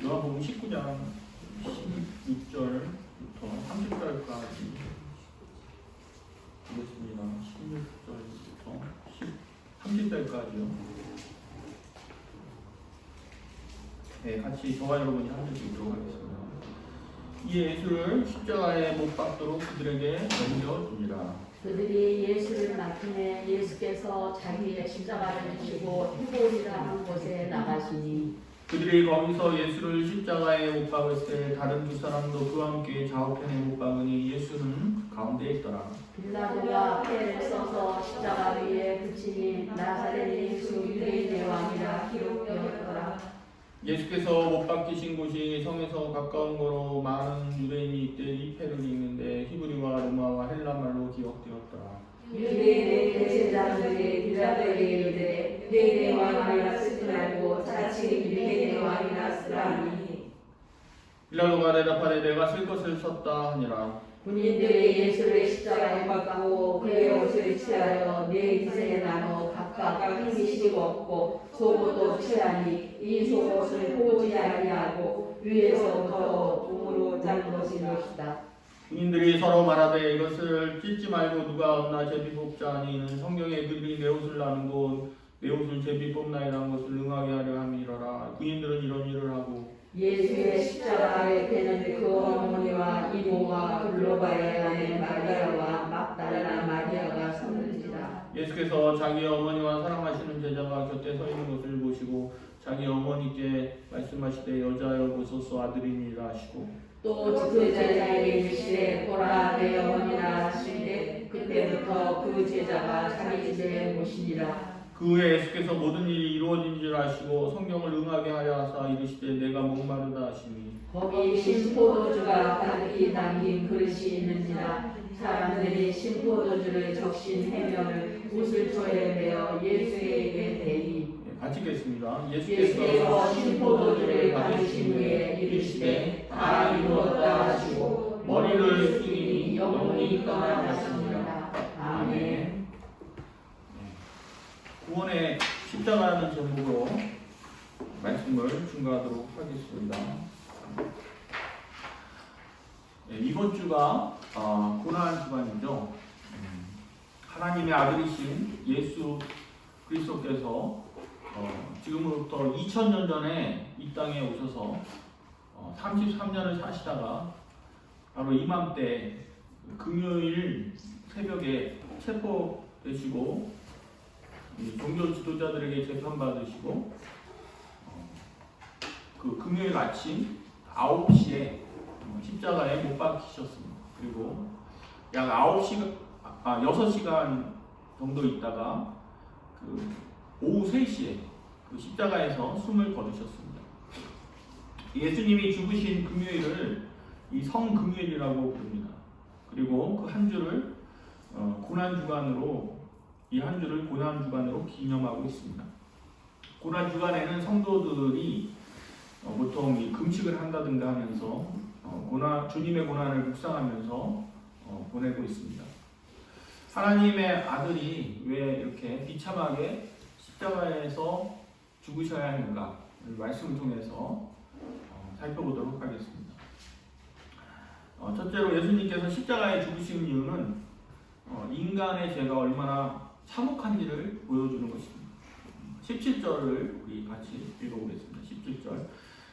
요한복음 19장 16절부터 30절까지 보겠습니다. 16절부터 30절까지요. 네, 같이 저와 여러분이 함께 읽도록 하겠습니다. 이 예수를 십자가에 못 박도록 그들에게 넘겨주니라. 그들이 예수를 맡음에 예수께서 자기의 십자가를 지시고 헤볼이라 한 곳에 나가시니 그들이 거기서 예수를 십자가에 못 박을 때 다른 두 사람도 그와 함께 좌우편에 못 박으니 예수는 가운데 있더라. 빌라도가 패를 써서 십자가 위에 붙이니 나사렛 예수 유대인의 왕이라 기록되었더라. 예수께서 못 박히신 곳이 성에서 가까운 거로 많은 유대인이 이때 이 패를 읽는데 히브리와 로마와 헬라말로 기억되었더라. 유대인의 대제사장들이 빌라도에게 이르되 유대인의 왕이라 쓰지 말고 자칫 유대인의 왕이라 쓰라니. 빌라도가 대답하되 내가 쓸 것을 썼다 하니라. 군인들이 예수를 십자가에 못 박고 그의 옷을 취하여 네 기생에 나눠 각각 한 기씩 얻고 속옷도 취하니 이 속옷을 보지 아니하고 위에서부터 종으로 짠 것이니이다. 군인들이 서로 말하되 이것을 찢지 말고 누가 얻나 제비 뽑자 하니 이는 성경에 그들이 내 옷을 나는 곳 내 옷을 제비 뽑나이라는 것을 응하게 하려 함이러라. 군인들은 이런 일을 하고 예수의 십자가에 대는 그 어머니와 이모와 글로바의 아내 마리아와 막달라 마리아가 섰는지라. 예수께서 자기 어머니와 사랑하시는 제자가 곁에 서 있는 것을 보시고 자기 어머니께 말씀하시되 여자여 보소서 아들이니라 하시고 또 그 제자에게 이르시되 보라 내 어머니라 하시되 그때부터 그 제자가 자기 집에 모시니라. 그 후에 예수께서 모든 일이 이루어진 줄 아시고 성경을 응하게 하려 하사 이르시되 내가 목마르다 하시니 거기 신포도주가 가득히 담긴 그릇이 있는지라. 사람들이 신포도주를 적신 해면을 우슬초에 메어 예수에게 대니 같이 읽겠습니다. 예수께서 신포도주를 받으신 후에 이르시되 다 이루었다 하시고 머리를 숙이니 영혼이 떠나가시니라. 아멘. 구원의 십자가라는 제목으로 말씀을 증거하도록 하겠습니다. 이번 주가 고난 주간이죠. 하나님의 아들이신 예수 그리스도께서 지금으로부터 2000년 전에 이 땅에 오셔서 33년을 사시다가 바로 이맘때 금요일 새벽에 체포되시고 종교 지도자들에게 재판받으시고 그 금요일 아침 9시에 십자가에 못 박히셨습니다. 그리고 약 6시간 정도 있다가 그 오후 3시에 그 십자가에서 숨을 거두셨습니다. 예수님이 죽으신 금요일을 이 성금요일이라고 부릅니다. 그리고 그 한 주를 고난주간으로 이 한 주를 고난주간으로 기념하고 있습니다. 고난주간에는 성도들이 보통 이 금식을 한다든가 하면서 주님의 고난을 묵상하면서 보내고 있습니다. 하나님의 아들이 왜 이렇게 비참하게 십자가에서 죽으셔야 하는가 말씀을 통해서 살펴보도록 하겠습니다. 첫째로 예수님께서 십자가에 죽으신 이유는 인간의 죄가 얼마나 참혹한지를 보여주는 것입니다. 17절을 우리 같이 읽어보겠습니다. 17절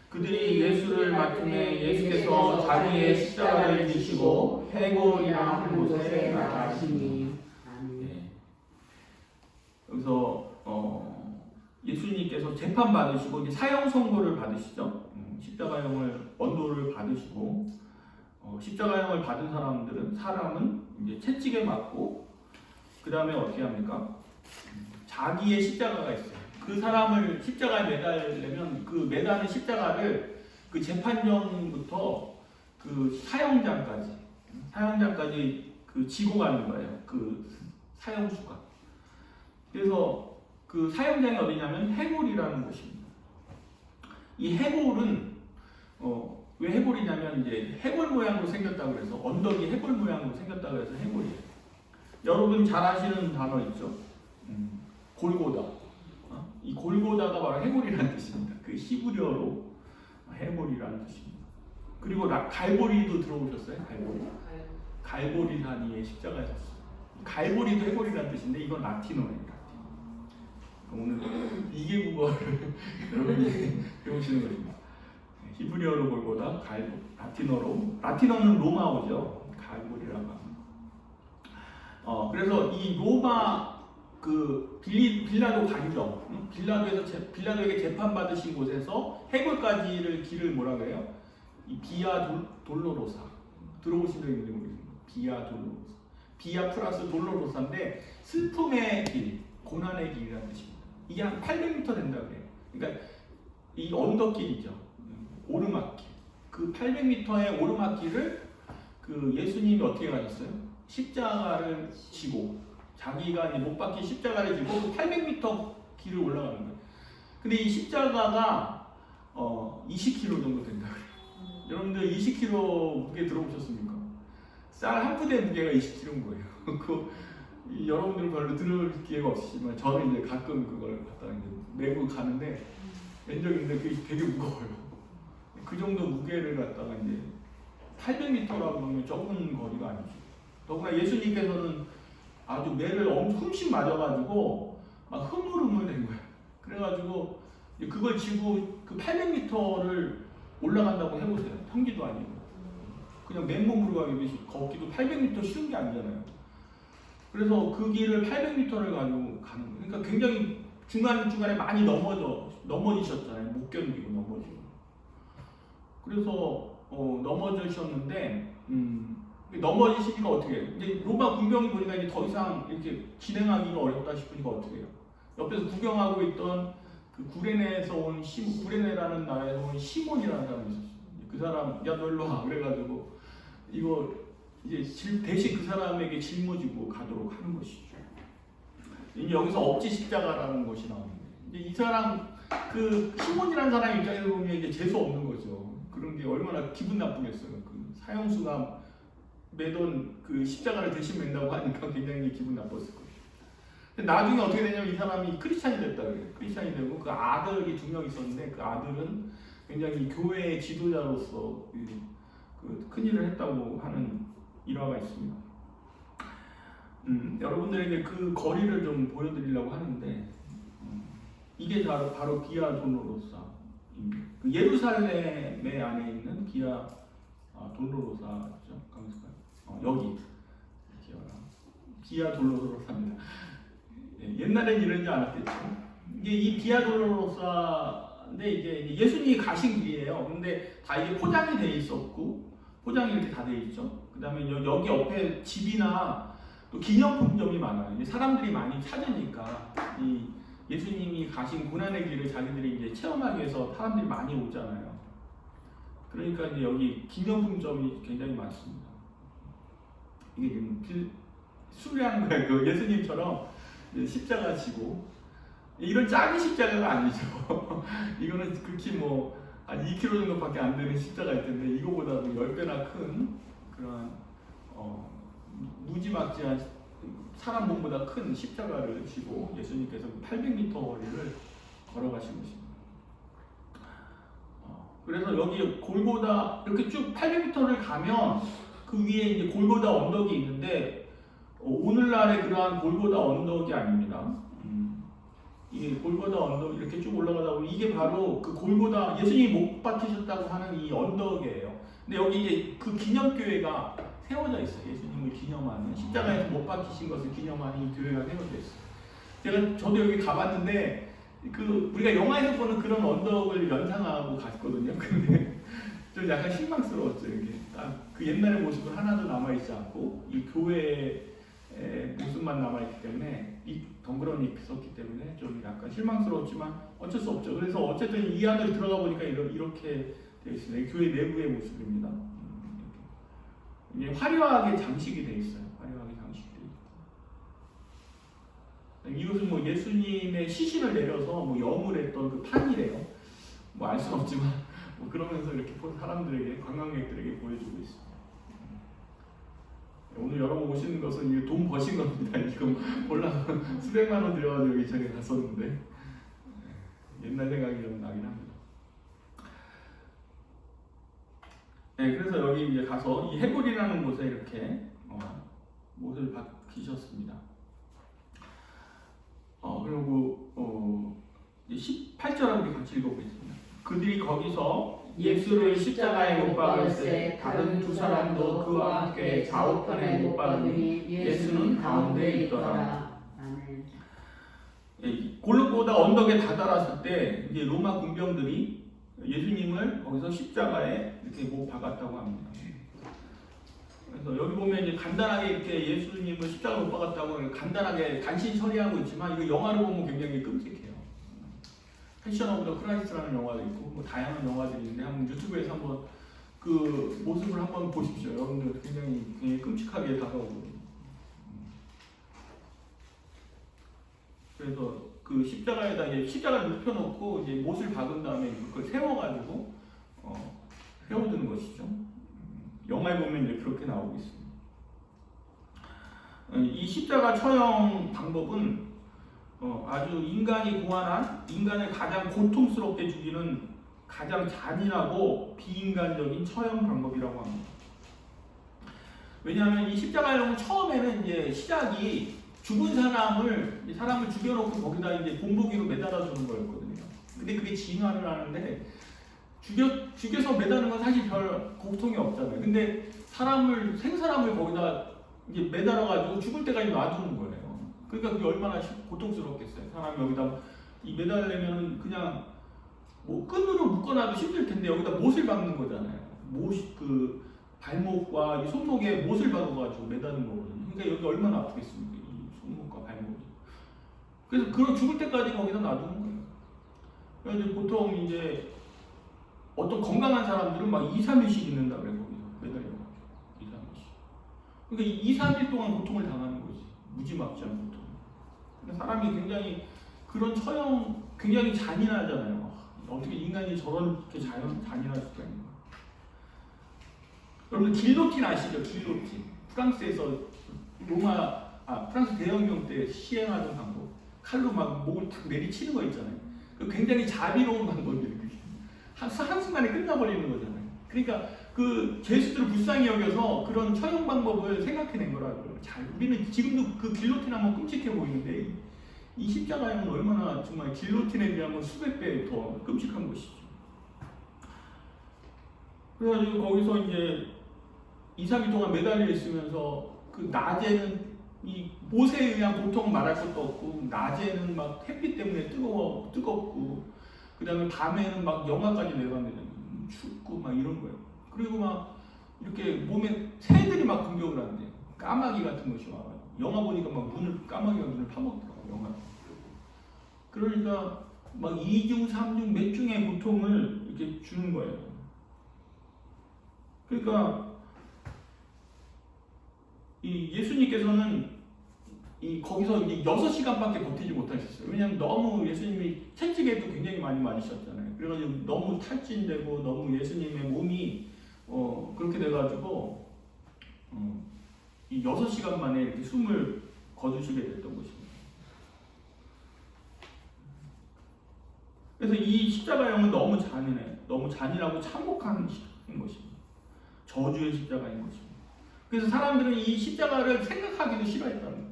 그들이 예수를 맡음에 예수께서 자기의 십자가를 지시고 헤골이라 한 곳에 나가시니 여기서 예수님께서 재판받으시고 이제 사형 선고를 받으시죠. 십자가형을 언도를 받으시고 십자가형을 받은 사람은 이제 채찍에 맞고 그 다음에 어떻게 합니까? 자기의 십자가가 있어요. 그 사람을 십자가에 매달려면 그 매다는 십자가를 그 재판정부터 그 사형장까지 그 지고 가는 거예요. 그 사형수가. 그래서 그 사형장이 어디냐면 해골이라는 곳입니다. 이 해골은 왜 해골이냐면 이제 해골 모양으로 생겼다고 그래서 언덕이 해골 모양으로 생겼다고 해서 해골이에요. 여러분 잘 아시는 단어 있죠? 골고다. 이 골고다가 바로 해골이라는 뜻입니다. 그 히브리어로 해골이라는 뜻입니다. 그리고 갈보리도 들어보셨어요? 갈보리 산위에 십자가에 섰어요. 갈보리도 해골이라는 뜻인데 이건 라틴어예요. 오늘 이게 국어를 여러분이 배우시는 것입니다. 히브리어로 볼보다 라틴어는 로마어죠. 갈보리라고 합니다. 그래서 이 로마 빌라도 강정, 빌라도에게 재판 받으신 곳에서 해골까지를 길을 뭐라 그래요? 이 비아 돌로로사 들어보신 적 있는지 모르겠습니다. 비아 돌로로사, 비아 플러스 돌로로사인데 슬픔의 길, 고난의 길이라는 뜻입니다. 이게 한 800m 된다 그래요. 그러니까 이 언덕길이죠. 오르막길. 그 800m의 오르막길을 그 예수님이 어떻게 가셨어요? 십자가를 지고 자기가 이제 못 박힌 십자가를 지고 그 800m 길을 올라가는 거예요. 근데 이 십자가가 20kg 정도 된다 그래요. 여러분들 20kg 무게 들어보셨습니까? 쌀 한 푸대 무게가 20kg인 거예요. 여러분들 별로 들을 기회가 없으시지만 저는 이제 가끔 그걸 갖다가 이제 메고 가는데 뵌 적이 있는데 그게 되게 무거워요. 그 정도 무게를 갖다가 이제 800m라고 하면 적은 거리가 아니죠. 더구나 예수님께서는 아주 매를 흠씬 맞아가지고 막 흐물흐물 된 거예요. 그래가지고 그걸 지고 그 800m를 올라간다고 해보세요. 평지도 아니고 그냥 맨몸으로 걷기도 800m 쉬운 게 아니잖아요. 그래서 그 길을 800m를 가지고 가는 거예요. 그러니까 굉장히 중간중간에 많이 넘어지셨잖아요. 못 견디고 넘어지고. 그래서 넘어지셨는데 넘어지시니까 어떻게 해요? 이제 로마 군병이 보니까 이제 더 이상 이렇게 진행하기가 어렵다 싶으니까 어떻게 해요? 옆에서 구경하고 있던 그 구레네라는 나라에서 온 시몬이라는 사람이 있었어요. 그 사람, 야 너 일로 와. 그래가지고 이거 이제 대신 그 사람에게 짊어지고 가도록 하는 것이죠. 이제 여기서 억지 십자가라는 것이 나오는데 이제 이 사람 그 시몬이라는 사람 입장에서 보면 이제 재수 없는 거죠. 그런 게 얼마나 기분 나쁘겠어요. 그 사형수가 매던 그 십자가를 대신 맨다고 하니까 굉장히 기분 나빴을 거예요. 근데 나중에 어떻게 되냐면 이 사람이 크리스찬이 됐다 그래요. 크리스찬이 되고 그 아들이 2명 있었는데 그 아들은 굉장히 교회의 지도자로서 그 큰일을 했다고 하는 일화가 있습니다. 여러분들에게 그 거리를 좀 보여드리려고 하는데 이게 바로 비아 돌로로사입니다. 그 예루살렘의 안에 있는 비아 돌로로사죠. 여기 비아 돌로로사입니다. 옛날엔 이러지 않았겠죠. 이게 이 비아 돌로로사인데 이게 예수님이 가신 길이에요. 근데 다 이게 포장이 돼 있었고 포장이 이렇게 다 돼 있죠. 그다음에 여기 옆에 집이나 또 기념품점이 많아요. 이제 사람들이 많이 찾으니까 이 예수님이 가신 고난의 길을 자기들이 이제 체험하기 위해서 사람들이 많이 오잖아요. 그러니까 이제 여기 기념품점이 굉장히 많습니다. 이게 지금 수리하는 거예요. 그 예수님처럼 십자가 지고 이런 작은 십자가가 아니죠. 이거는 극히 한 2kg 정도밖에 안 되는 십자가일 텐데 이거보다도 10배나 큰 그런 무지막지한 사람 몸보다 큰 십자가를 지고 예수님께서 800m 거리를 걸어가신 것입니다. 그래서 여기 골고다 이렇게 쭉 800m를 가면 그 위에 이제 골고다 언덕이 있는데 오늘날의 그러한 골고다 언덕이 아닙니다. 이게 골고다 언덕 이렇게 쭉 올라가다 보면 이게 바로 그 골고다 예수님이 못 박히셨다고 하는 이 언덕이에요. 근데 여기 이제 그 기념교회가 세워져 있어요. 예수님을 기념하는 십자가에서 못 박히신 것을 기념하는 이 교회가 세워져 있어요. 저도 여기 가봤는데 우리가 영화에서 보는 그런 언덕을 연상하고 갔거든요. 근데 좀 약간 실망스러웠죠. 이게 딱 그 옛날의 모습은 하나도 남아있지 않고 이 교회의 모습만 남아있기 때문에 이 덩그러니 있었기 때문에 좀 약간 실망스러웠지만 어쩔 수 없죠. 그래서 어쨌든 이 안으로 들어가 보니까 이렇게 되어 있습니다. 교회 내부의 모습입니다. 이게 화려하게 장식이 되어 있어요. 화려하게 장식되어 있고 이것은 예수님의 시신을 내려서 염을 했던 그 판이래요. 알 수는 없지만 그러면서 이렇게 사람들에게 관광객들에게 보여주고 있습니다. 오늘 여러분 오시는 것은 돈 버신 겁니다. 이거 올라가 수백만 원 들여가지고 여기 전에 갔었는데 옛날 생각이 좀 나긴 합니다. 네, 그래서 여기 이제 가서 이 헤볼이라는 곳에 이렇게 못을 박히셨습니다. 그리고 18절 우리 같이 읽어보겠습니다. 그들이 거기서 예수를 십자가에 못 박을세 다른 두 사람도 그와 함께 좌우편에 못 박으니 예수는 가운데 있더라. 아멘. 골고다 언덕에 다다랐을 때 이제 로마 군병들이 예수님을 거기서 십자가에 이렇게 못 박았다고 합니다. 그래서 여기 보면 이제 간단하게 이렇게 예수님을 십자가에 못 박았다고 간단하게 간신히 처리하고 있지만 이거 영화로 보면 굉장히 끔찍해요. 패션 오브 더 크라이스트라는 영화도 있고 뭐 다양한 영화들이 있는데 한번 유튜브에서 한번 그 모습을 한번 보십시오. 여러분들 굉장히 끔찍하게 다가오거든요. 그래서 그 십자가에다 이제 십자가를 눕혀놓고 이제 못을 박은 다음에 그걸 세워가지고 세워두는 것이죠. 영화에 보면 이제 그렇게 나오고 있습니다. 이 십자가 처형 방법은 아주 인간이 고안한 인간을 가장 고통스럽게 죽이는 가장 잔인하고 비인간적인 처형 방법이라고 합니다. 왜냐하면 이 십자가형은 처음에는 이제 시작이 죽은 사람을 죽여놓고 거기다 이제 본보기로 매달아 주는 거였거든요. 근데 그게 진화를 하는데 죽여서 매다는 건 사실 별 고통이 없잖아요. 근데 생사람을 거기다 이제 매달아가지고 죽을 때까지 놔두는 거예요. 그러니까 그게 얼마나 고통스럽겠어요. 사람이 여기다 이 매달려면 그냥 뭐 끈으로 묶어놔도 힘들 텐데 여기다 못을 박는 거잖아요. 그 발목과 이 손목에 못을 박아가지고 매다는 거거든요. 그러니까 여기 얼마나 아프겠습니까? 이 손목과 발목이. 그래서 그런 죽을 때까지 거기다 놔두는 거예요. 그래서 보통 이제 어떤 건강한 사람들은 막 2, 3일씩 있는다 그래요. 거기서 매달려가지고 2, 3일씩. 그러니까 2, 3일 동안 고통을 당하는 거지. 무지막지한 고통. 그러니까 사람이 굉장히 그런 처형 굉장히 잔인하잖아요. 어떻게 인간이 저렇게 잔인할 수가 있나? 여러분 길로틴 아시죠? 길로틴. 프랑스에서 프랑스 대혁명 때 시행하던 방법. 칼로 막 목을 탁 내리치는 거 있잖아요. 굉장히 자비로운 방법이에요. 한순간에 끝나버리는 거잖아요. 그러니까 그 죄수들을 불쌍히 여겨서 그런 처형 방법을 생각해낸 거라고요. 우리는 지금도 그 길로틴 하면 끔찍해 보이는데 이 십자가형은 얼마나 정말 길로틴에 비하면 수백 배 더 끔찍한 것이죠. 그래가지고 거기서 이제 2, 3일 동안 매달려 있으면서 그 낮에는 이 못에 의한 고통은 말할 것도 없고 낮에는 막 햇빛 때문에 뜨겁고 그 다음에 밤에는 막 영하까지 내려갑니다. 춥고 막 이런 거예요. 그리고 막 이렇게 몸에 새들이 막 공격을 한대요. 까마귀 같은 것이 와요. 영화 보니까 막 까마귀가 눈을 파먹더라고요. 영화. 그러니까 막 2중, 3중, 몇 중의 고통을 이렇게 주는 거예요. 그러니까 이 예수님께서는 거기서 이제 6시간밖에 버티지 못하셨어요. 왜냐하면 너무 예수님이 채찍에도 굉장히 많이 맞으셨잖아요. 그래가지고 너무 탈진되고 너무 예수님의 몸이 그렇게 돼가지고 이 6시간 만에 이렇게 숨을 거두시게 됐던 것입니다. 그래서 이 십자가형은 너무 잔인해요. 너무 잔인하고 참혹한 것입니다. 저주의 십자가인 것입니다. 그래서 사람들은 이 십자가를 생각하기도 싫어했다는 거예요.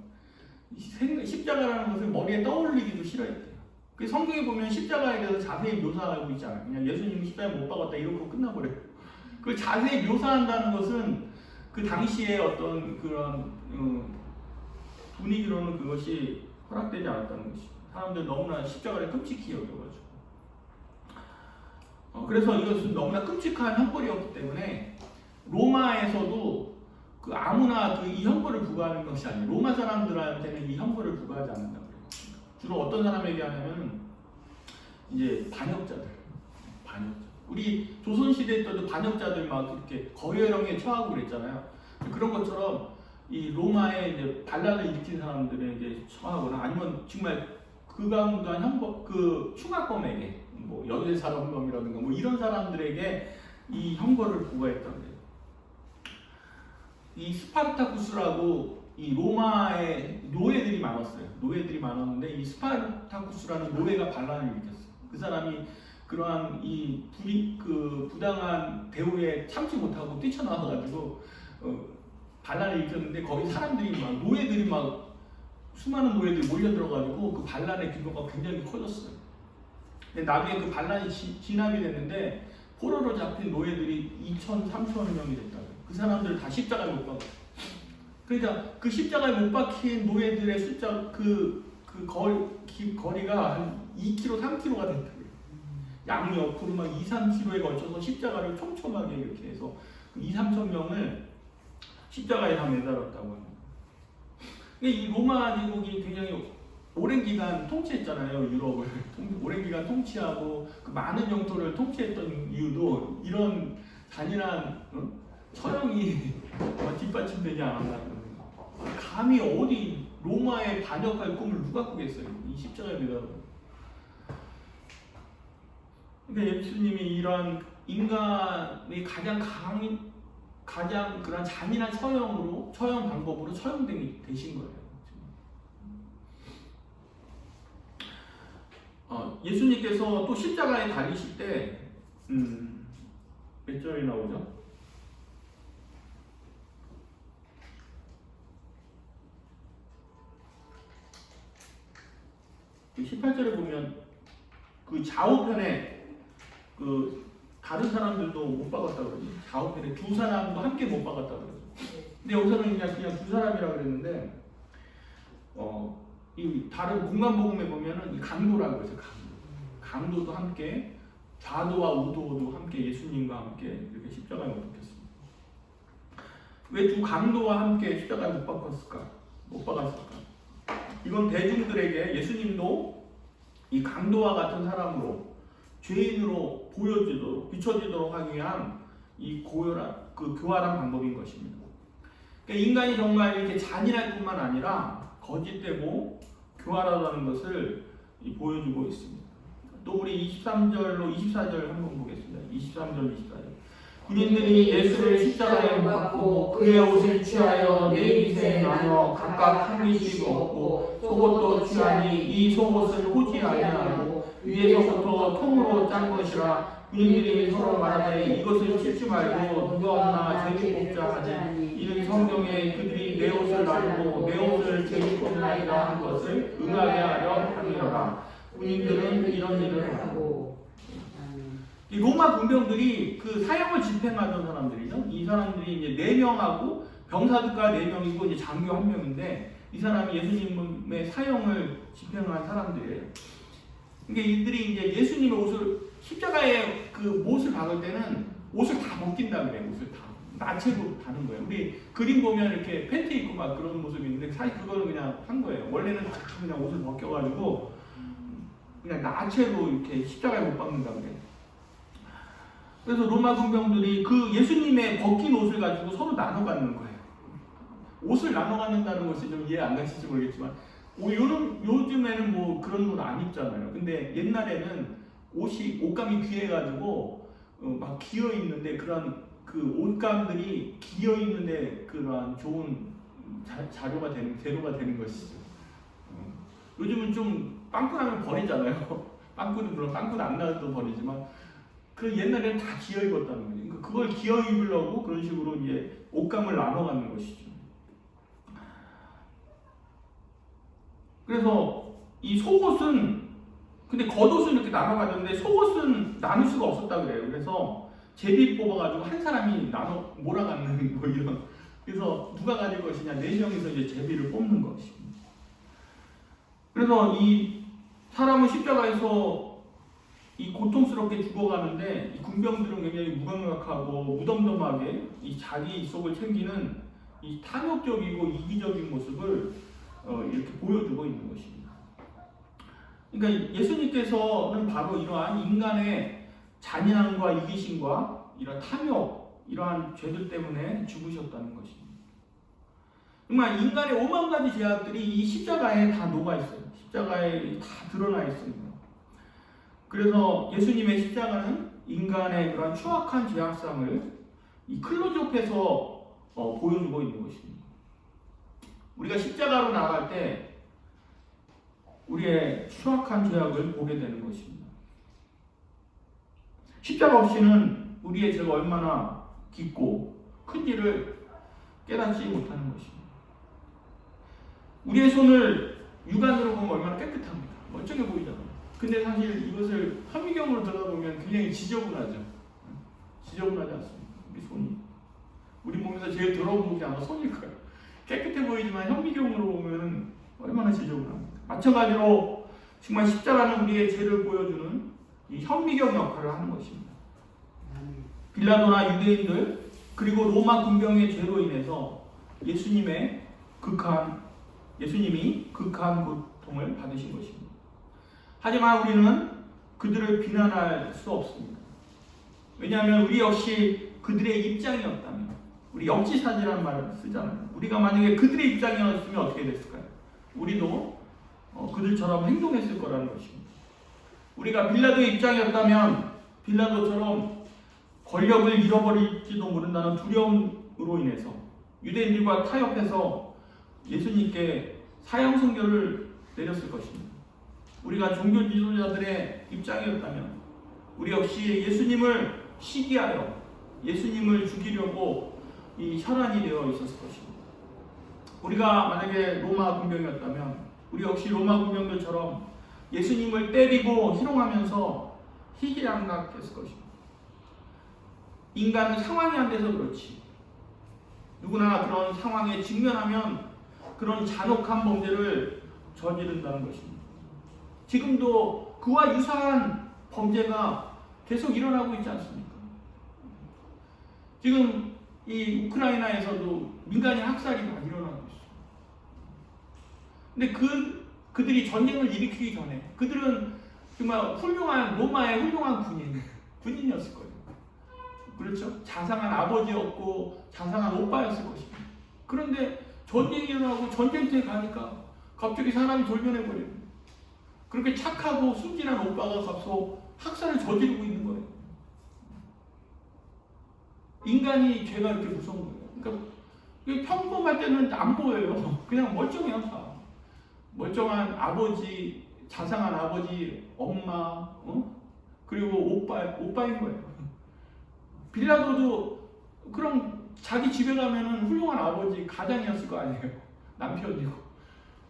십자가라는 것을 머리에 떠올리기도 싫어했대요. 그 성경에 보면 십자가에 대해서 자세히 묘사하고 있지 않아요. 그냥 예수님이 십자가에 못 박았다 이러고 끝나버려요. 그걸 자세히 묘사한다는 것은 그 당시에 어떤 그런 분위기로는 그것이 허락되지 않았다는 것이죠. 사람들 너무나 십자가를 끔찍히 여겨가지고. 그래서 이것은 너무나 끔찍한 형벌이었기 때문에 로마에서도 그 아무나 이 형벌을 부과하는 것이 아니에요. 로마 사람들한테는 이 형벌을 부과하지 않는다고 그래요. 주로 어떤 사람에게 하냐면 이제 반역자들. 우리 조선시대 때도 반역자들 막 이렇게 거열형에 처하고 그랬잖아요. 그런 것처럼 이 로마에 이제 반란을 일으킨 사람들에게 처하거나 아니면 정말 극악무도한 형법, 그 흉악범에게 뭐 연쇄살인범이라든가 뭐 이런 사람들에게 이 형벌을 부과했다고 해요. 이 스파르타쿠스라고 이 로마에 노예들이 많았어요. 노예들이 많았는데 이 스파르타쿠스라는 노예가 반란을 일으켰어요. 그 사람이 그러한 그 부당한 대우에 참지 못하고 뛰쳐나와가지고 반란을 일으켰는데 거기 사람들이 막 노예들이 막 수많은 노예들이 몰려들어가지고 그 반란의 규모가 굉장히 커졌어요. 근데 나중에 그 반란이 진압이 됐는데 포로로 잡힌 노예들이 2,000, 3,000명이 됐다고. 그 사람들을 다 십자가에 못 박았어요. 그러니까 그 십자가에 못 박힌 노예들의 숫자 거리가 한 2km, 3km가 됐다고. 양 옆으로 막 2, 3km에 걸쳐서 십자가를 촘촘하게 이렇게 해서 2, 3천 명을 십자가에 다 매달았다고 합니다. 이 로마 제국이 굉장히 오랜 기간 통치했잖아요. 유럽을 오랜 기간 통치하고 그 많은 영토를 통치했던 이유도 이런 잔인한 처형이 뒷받침되지 않았나. 감히 어디 로마에 반역할 꿈을 누가 꾸겠어요? 이 십자가에 매달아. 그러니까 예수님이 이런 인간이 가장 그런 잔인한 처형 방법으로 처형되신 거예요. 예수님께서 또 십자가에 달리실 때 몇 절에 나오죠? 18절에 보면 그 좌우편에 그 다른 사람들도 못 박았다 그러지. 좌우편에 두 사람도 함께 못 박았다 그러죠. 근데 여기서는 그냥 두 사람이라 그랬는데 이 다른 공간복음에 보면은 이 강도라고 해서 강도도 함께 좌도와 우도도 함께 예수님과 함께 이렇게 십자가에 못 박혔습니다. 왜 두 강도와 함께 십자가에 못 박았을까? 이건 대중들에게 예수님도 이 강도와 같은 사람으로 죄인으로 비춰지도록 하기 위한 이 교활한 방법인 것입니다. 그러니까 인간이 정말 이렇게 잔인할 뿐만 아니라 거짓되고 교활하다는 것을 보여주고 있습니다. 또 우리 23절로 24절 한번 보겠습니다. 23절, 24절. 군인들이 예수를 십자가에 못 박고 그의 옷을 취하여 네 빚에 나눠 각각 한 빚씩 얻고 속옷도 취하니 이 속옷을 호지 아니하고 위에서부터 통으로 짠 것이라. 군인들이 서로 말하되 이것을 찢지 말고 누가 없나 제비뽑자 하니 이는 성경에 그들이 내 옷을 나누고 내 옷을 제비뽑나이다 한 것을 응하게 하려 함이로라. 군인들은 이런 일을 하고. 이 로마 군병들이 그 사형을 집행하던 사람들이죠. 이 사람들이 이제 4명하고 병사들과 4명이고 이제 장교 1명인데 이 사람이 예수님의 사형을 집행한 사람들이에요. 그러니까 이들이 이제 예수님의 옷을 십자가에 그 못을 박을 때는 옷을 다 벗긴다 그래요. 옷을 다 나체로 다는 거예요. 우리 그림 보면 이렇게 팬티 입고 막 그런 모습이 있는데 사실 그거는 그냥 한 거예요. 원래는 다 그냥 옷을 벗겨가지고 그냥 나체로 이렇게 십자가에 못 박는다 그래요. 그래서 로마 군병들이 그 예수님의 벗긴 옷을 가지고 서로 나눠 갖는 거예요. 옷을 나눠 갖는다는 것이 좀 이해 안 가실지 모르겠지만 요즘에는 뭐 그런 옷 안 입잖아요. 근데 옛날에는 옷감이 귀해가지고 막 기어 있는데 그런 그 옷감들이 기어 있는데 그런 좋은 재료가 되는 것이죠. 요즘은 좀 빵꾸나면 버리잖아요. 물론 빵꾸는 안 나도 버리지만 그 옛날에는 다 기어 입었다는 거죠. 그러니까 그걸 기어 입으려고 그런 식으로 이제 옷감을 나눠 갖는 것이죠. 그래서 이 속옷은 근데 겉옷은 이렇게 나눠 가졌는데 속옷은 나눌 수가 없었다 그래요. 그래서 제비 뽑아가지고 한 사람이 나눠 몰아가는 뭐 이런. 그래서 누가 가질 것이냐 4명이서 이제 제비를 뽑는 것입니다. 그래서 이 사람은 십자가에서 이 고통스럽게 죽어가는데 이 군병들은 굉장히 무감각하고 무덤덤하게 이 자기 속을 챙기는 이 탐욕적이고 이기적인 모습을 이렇게 보여주고 있는 것입니다. 그러니까 예수님께서는 바로 이러한 인간의 잔인함과 이기심과 이런 탐욕, 이러한 죄들 때문에 죽으셨다는 것입니다. 정말 인간의 오만 가지 죄악들이 이 십자가에 다 녹아 있어요. 십자가에 다 드러나 있습니다. 그래서 예수님의 십자가는 인간의 그런 추악한 죄악상을 이 클로즈업해서 보여주고 있는 것입니다. 우리가 십자가로 나아갈 때 우리의 추악한 죄악을 보게 되는 것입니다. 십자가 없이는 우리의 죄가 얼마나 깊고 큰지를 깨닫지 못하는 것입니다. 우리의 손을 육안으로 보면 얼마나 깨끗합니다. 멀쩡해 보이잖아요. 근데 사실 이것을 현미경으로 들여다보면 굉장히 지저분하죠. 지저분하지 않습니까? 우리 손이. 우리 몸에서 제일 더러운 부분이 아마 손일 거예요. 깨끗해 보이지만 현미경으로 보면 얼마나 지저분합니까? 마찬가지로 정말 십자가는 우리의 죄를 보여주는 이 현미경 역할을 하는 것입니다. 빌라도나 유대인들 그리고 로마 군병의 죄로 인해서 예수님이 극한 고통을 받으신 것입니다. 하지만 우리는 그들을 비난할 수 없습니다. 왜냐하면 우리 역시 그들의 입장이었다면, 우리 역지사지라는 말을 쓰잖아요. 우리가 만약에 그들의 입장이었으면 어떻게 됐을까요? 우리도 그들처럼 행동했을 거라는 것입니다. 우리가 빌라도의 입장이었다면 빌라도처럼 권력을 잃어버릴지도 모른다는 두려움으로 인해서 유대인들과 타협해서 예수님께 사형 선고를 내렸을 것입니다. 우리가 종교 지도자들의 입장이었다면 우리 역시 예수님을 시기하여 예수님을 죽이려고 이 혈안이 되어 있었을 것입니다. 우리가 만약에 로마 군병이었다면 우리 역시 로마 군병들처럼 예수님을 때리고 희롱하면서 희귀양락했을 것입니다. 인간은 상황이 안 돼서 그렇지. 누구나 그런 상황에 직면하면 그런 잔혹한 범죄를 저지른다는 것입니다. 지금도 그와 유사한 범죄가 계속 일어나고 있지 않습니까? 지금 이 우크라이나에서도 민간인 학살이 막 일어나고 있어요. 근데 그들이 전쟁을 일으키기 전에 그들은 정말 훌륭한 로마의 훌륭한 군인이었을 거예요. 그렇죠? 자상한 아버지였고 자상한 오빠였을 것입니다. 그런데 전쟁이 일어나고 전쟁터에 가니까 갑자기 사람이 돌변해 버려요. 그렇게 착하고 순진한 오빠가 가서 학살을 저지르고 있는 거예요. 인간이 죄가 이렇게 무서운 거예요. 그러니까 평범할 때는 안 보여요. 그냥 멀쩡해요. 다. 멀쩡한 아버지, 자상한 아버지, 엄마, 그리고 오빠인 거예요. 빌라도도 그럼 자기 집에 가면은 훌륭한 아버지, 가장이었을 거 아니에요. 남편이고.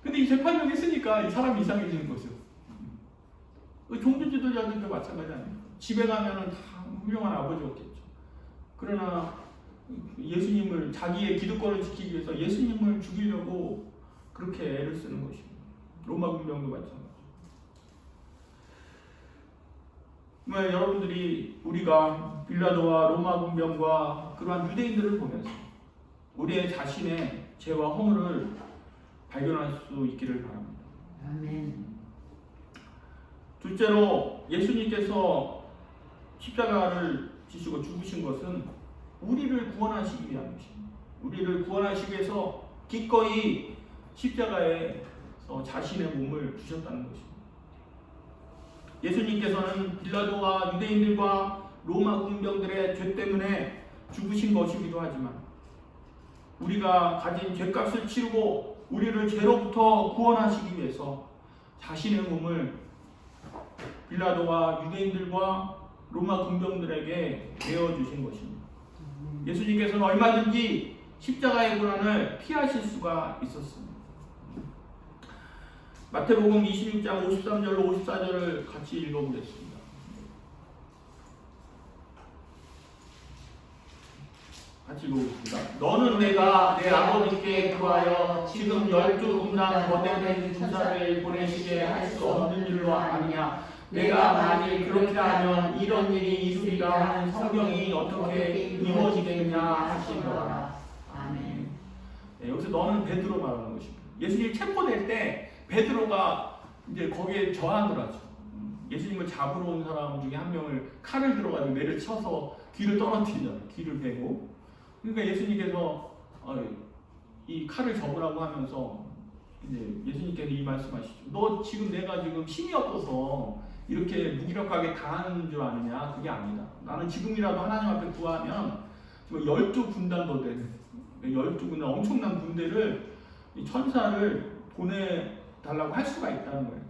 근데 이 재판정에 있으니까 이 사람이 이상해지는 거죠. 종교 지도자들도 마찬가지 아니에요. 집에 가면은 다 훌륭한 아버지였겠죠. 그러나 예수님을 자기의 기득권을 지키기 위해서 예수님을 죽이려고 그렇게 애를 쓰는 것입니다. 로마 군병도 마찬가지. 여러분들이 우리가 빌라도와 로마 군병과 그러한 유대인들을 보면서 우리의 자신의 죄와 허물을 발견할 수 있기를 바랍니다. 아멘. 둘째로 예수님께서 십자가를 지시고 죽으신 것은 우리를 구원하시기 위한 것입니다. 우리를 구원하시기 위해서 기꺼이 십자가에서 자신의 몸을 주셨다는 것입니다. 예수님께서는 빌라도와 유대인들과 로마 군병들의 죄 때문에 죽으신 것이기도 하지만 우리가 가진 죄값을 치르고 우리를 죄로부터 구원하시기 위해서 자신의 몸을 빌라도와 유대인들과 로마 군병들에게 내어주신 것입니다. 예수님께서는 얼마든지 십자가의 고난을 피하실 수가 있었습니다. 마태복음 26장 53절로 54절을 같이 읽어보겠습니다. 같이 읽어보겠습니다. 너는 내가 내 아버지께 구하여 지금 12군단 거대된 군사를 보내시게 할 수 없는 줄로 아느냐. 내가 만일 그렇게 하면 이런 일이 있으리라 하는 성경이 어떻게 이루어지겠냐 하시더라. 아멘. 네, 여기서 너는 베드로 말하는 것입니다. 예수님이 체포될 때 베드로가 이제 거기에 저항을 하죠. 예수님을 잡으러 온 사람 중에 한 명을 칼을 들어가지고 매를 쳐서 귀를 떨어뜨리잖아요. 귀를 베고. 그러니까 예수님께서 이 칼을 접으라고 하면서 이제 예수님께서 이 말씀하시죠. 너 지금 내가 지금 힘이 없어서 이렇게 무기력하게 당하는 줄 아느냐? 그게 아니다. 나는 지금이라도 하나님 앞에 구하면 12군단도 되는 12군단 엄청난 군대를 천사를 보내달라고 할 수가 있다는 거예요.